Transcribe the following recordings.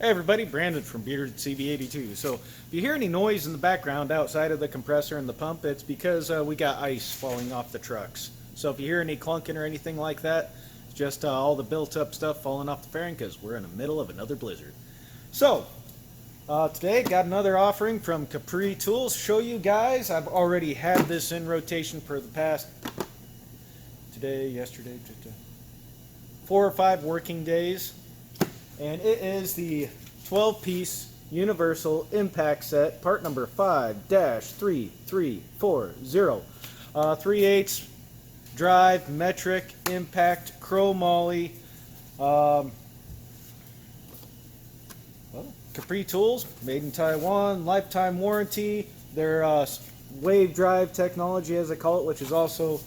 Hey everybody, Brandon from n.m.c.b. So if you hear any noise in the background outside of the compressor and the pump, it's because we got ice falling off the trucks. So if you hear any clunking or anything like that, it's just all the built up stuff falling off the fairing because we're in the middle of another blizzard. So today got another offering from Capri Tools to show you guys. I've already had this in rotation for the past yesterday, 4 or 5 working days. And it is the 12-piece Universal Impact set, part number 5-3340. 3/8 drive, metric, impact, chromoly. Capri Tools, made in Taiwan, lifetime warranty. Their wave drive technology, as I call it, which is also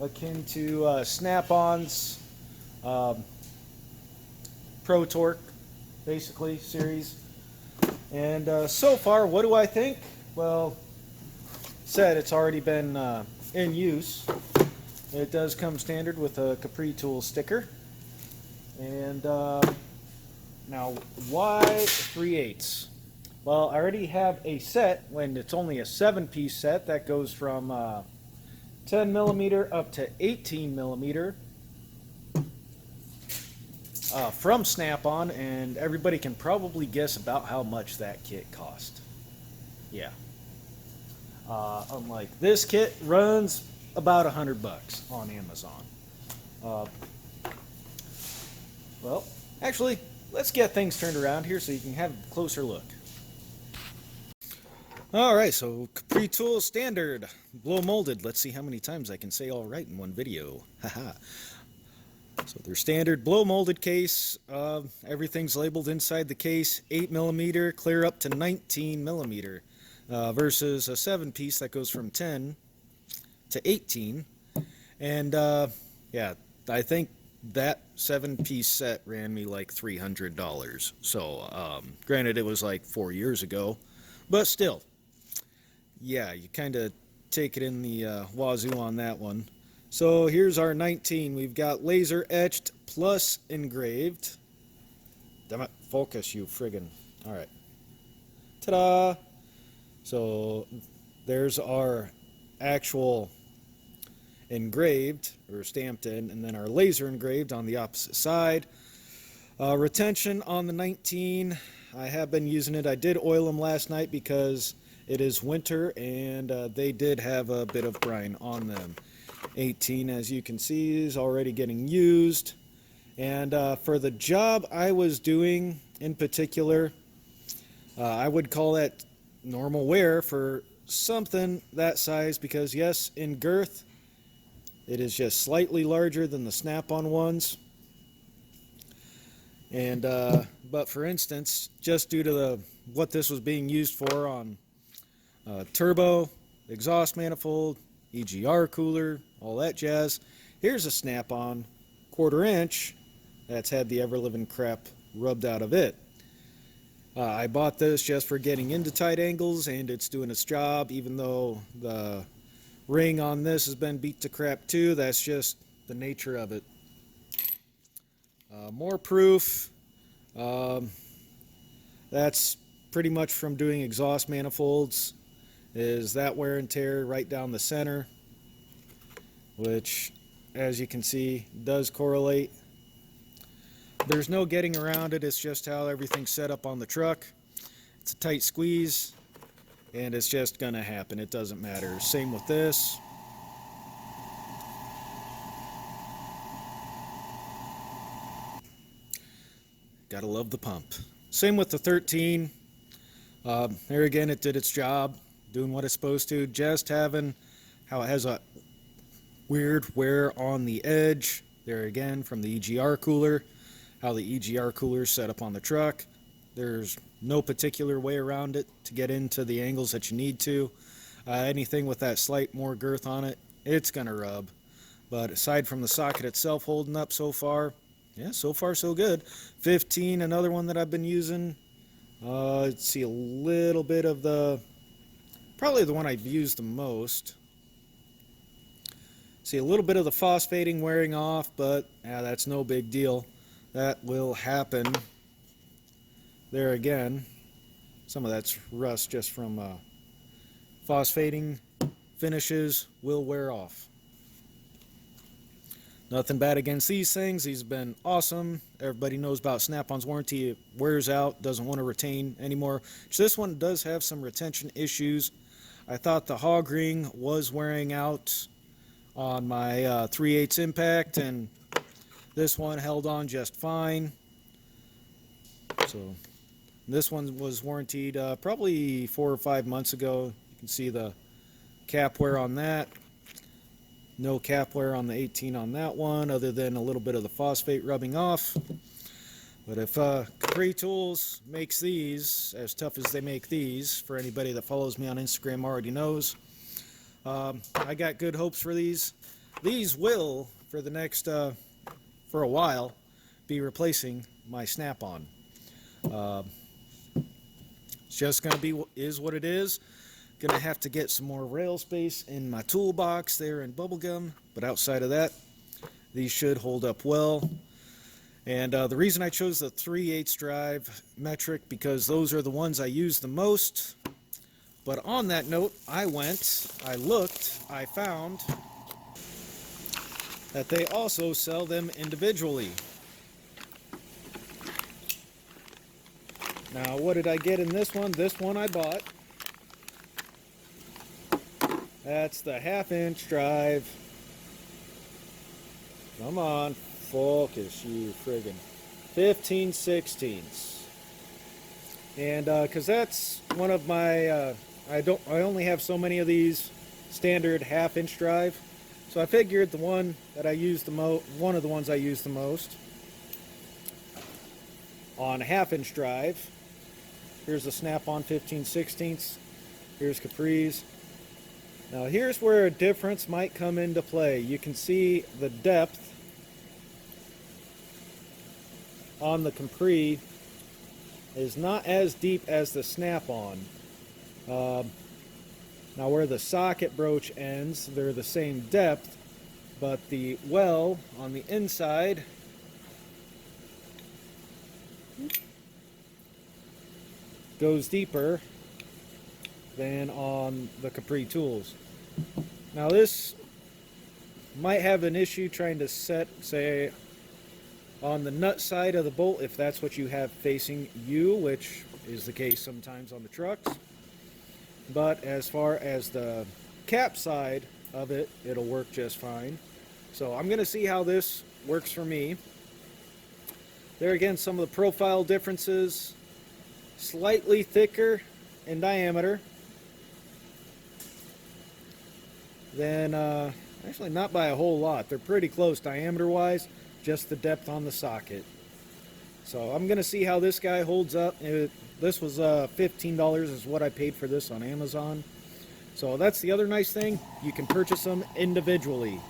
akin to Snap-on's Pro Torque, basically, series. And so far, what do I think? Well, said it's already been in use. It does come standard with a Capri Tools sticker. And now, why 3/8? Well, I already have a set when it's only a 7-piece set that goes from 10 millimeter up to 18 millimeter. From Snap-on, and everybody can probably guess about how much that kit cost. Yeah. Unlike this kit, runs about $100 on Amazon. Well, actually, let's get things turned around here so you can have a closer look. Alright, so Capri Tools standard, blow molded. Let's see how many times I can say all right in one video. Haha. So their standard blow molded case, everything's labeled inside the case, 8 millimeter, clear up to 19 millimeter, versus a 7-piece that goes from 10 to 18. And yeah, I think that 7-piece set ran me like $300. So granted, it was like 4 years ago, but still, yeah, you kind of take it in the wazoo on that one. So here's our 19. We've got laser etched plus engraved. Damn it, focus, you friggin'. Alright. Ta-da! So there's our actual engraved, or stamped in, and then our laser engraved on the opposite side. Retention on the 19. I have been using it. I did oil them last night because it is winter and they did have a bit of brine on them. 18, as you can see, is already getting used. And for the job I was doing in particular, I would call that normal wear for something that size because, yes, in girth, it is just slightly larger than the Snap-on ones. And but for instance, just due to what this was being used for on turbo, exhaust manifold, EGR cooler, all that jazz, here's a Snap-on 1/4 inch that's had the ever-living crap rubbed out of it. I bought this just for getting into tight angles, and it's doing its job, even though the ring on this has been beat to crap too. That's just the nature of it. More proof. That's pretty much from doing exhaust manifolds, is that wear and tear right down the center, which, as you can see, does correlate. There's no getting around it. It's just how everything's set up on the truck. It's a tight squeeze, and it's just gonna happen. It doesn't matter. Same with this. Gotta love the pump. Same with the 13. There again, it did its job, doing what it's supposed to. Just having how it has a weird wear on the edge. There again, from the EGR cooler. How the EGR cooler is set up on the truck. There's no particular way around it to get into the angles that you need to. Anything with that slight more girth on it, it's gonna rub. But aside from the socket itself holding up so far, yeah, so far so good. 15, another one that I've been using. Let's see a little bit of probably the one I've used the most. See a little bit of the phosphating wearing off, but yeah, that's no big deal. That will happen There again, some of that's rust just from phosphating. Finishes will wear off. Nothing bad against these things. These have been awesome. Everybody knows about Snap-on's warranty. It wears out, doesn't want to retain anymore. So this one does have some retention issues. I thought the hog ring was wearing out on my 3/8 Impact, and this one held on just fine. So this one was warranted probably 4 or 5 months ago. You can see the cap wear on that. No cap wear on the 18 on that one, other than a little bit of the phosphate rubbing off. But if Capri Tools makes these as tough as they make these, for anybody that follows me on Instagram already knows, I got good hopes for these. These will, for the next, for a while, be replacing my Snap-on. It's just going to be, is what it is. Gonna have to get some more rail space in my toolbox there in bubblegum, but outside of that, these should hold up well. And the reason I chose the 3/8 drive metric, because those are the ones I use the most. But on that note, I looked, I found that they also sell them individually. Now, what did I get in this one? This one I bought. That's the 1/2-inch drive. Come on, focus, you friggin' 15/16. And because that's one of my, I only have so many of these standard 1/2-inch drive, so I figured the one that I use the one of the ones I use the most on 1/2-inch drive. Here's the Snap-on 15/16. Here's Capri's. Now here's where a difference might come into play. You can see the depth on the Capri is not as deep as the Snap-on. Now where the socket broach ends, they're the same depth, but the well on the inside goes deeper than on the Capri Tools. Now this might have an issue trying to set, say, on the nut side of the bolt, if that's what you have facing you, which is the case sometimes on the trucks. But as far as the cap side of it, it'll work just fine. So I'm going to see how this works for me. There again, some of the profile differences. Slightly thicker in diameter. Then, actually not by a whole lot. They're pretty close diameter-wise, just the depth on the socket. So I'm going to see how this guy holds up. This was $15 is what I paid for this on Amazon. So that's the other nice thing. You can purchase them individually.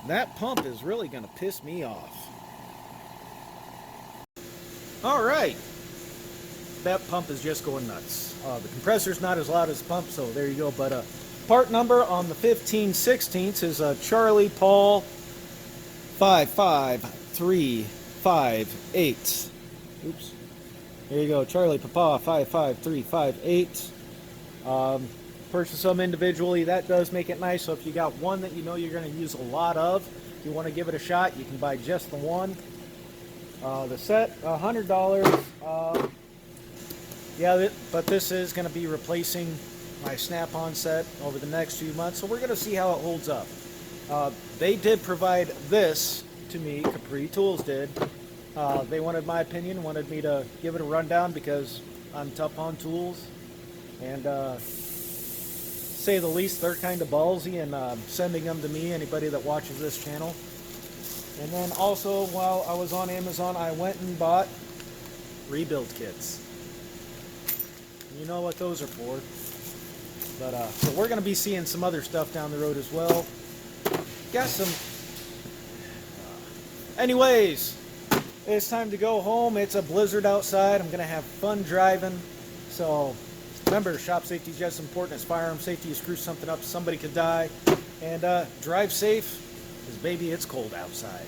That pump is really going to piss me off. All right. That pump is just going nuts. The compressor's not as loud as the pump, so there you go. But part number on the 15/16 is Charlie Paul 55358. Oops. There you go, Charlie Papa 55358. Purchase them individually. That does make it nice. So if you got one that you know you're going to use a lot of, if you want to give it a shot, you can buy just the one. The set, $100. Yeah, but this is going to be replacing my Snap-on set over the next few months, so we're going to see how it holds up. They did provide this to me, Capri Tools did. They wanted my opinion, wanted me to give it a rundown because I'm tough on tools. And say the least, they're kind of ballsy in sending them to me, anybody that watches this channel. And then also, while I was on Amazon, I went and bought rebuild kits. You know what those are for. But so we're going to be seeing some other stuff down the road as well. Got some... anyways, it's time to go home. It's a blizzard outside. I'm going to have fun driving. So remember, shop safety is just as important as firearm safety. You screw something up, somebody could die. And drive safe, because baby, it's cold outside.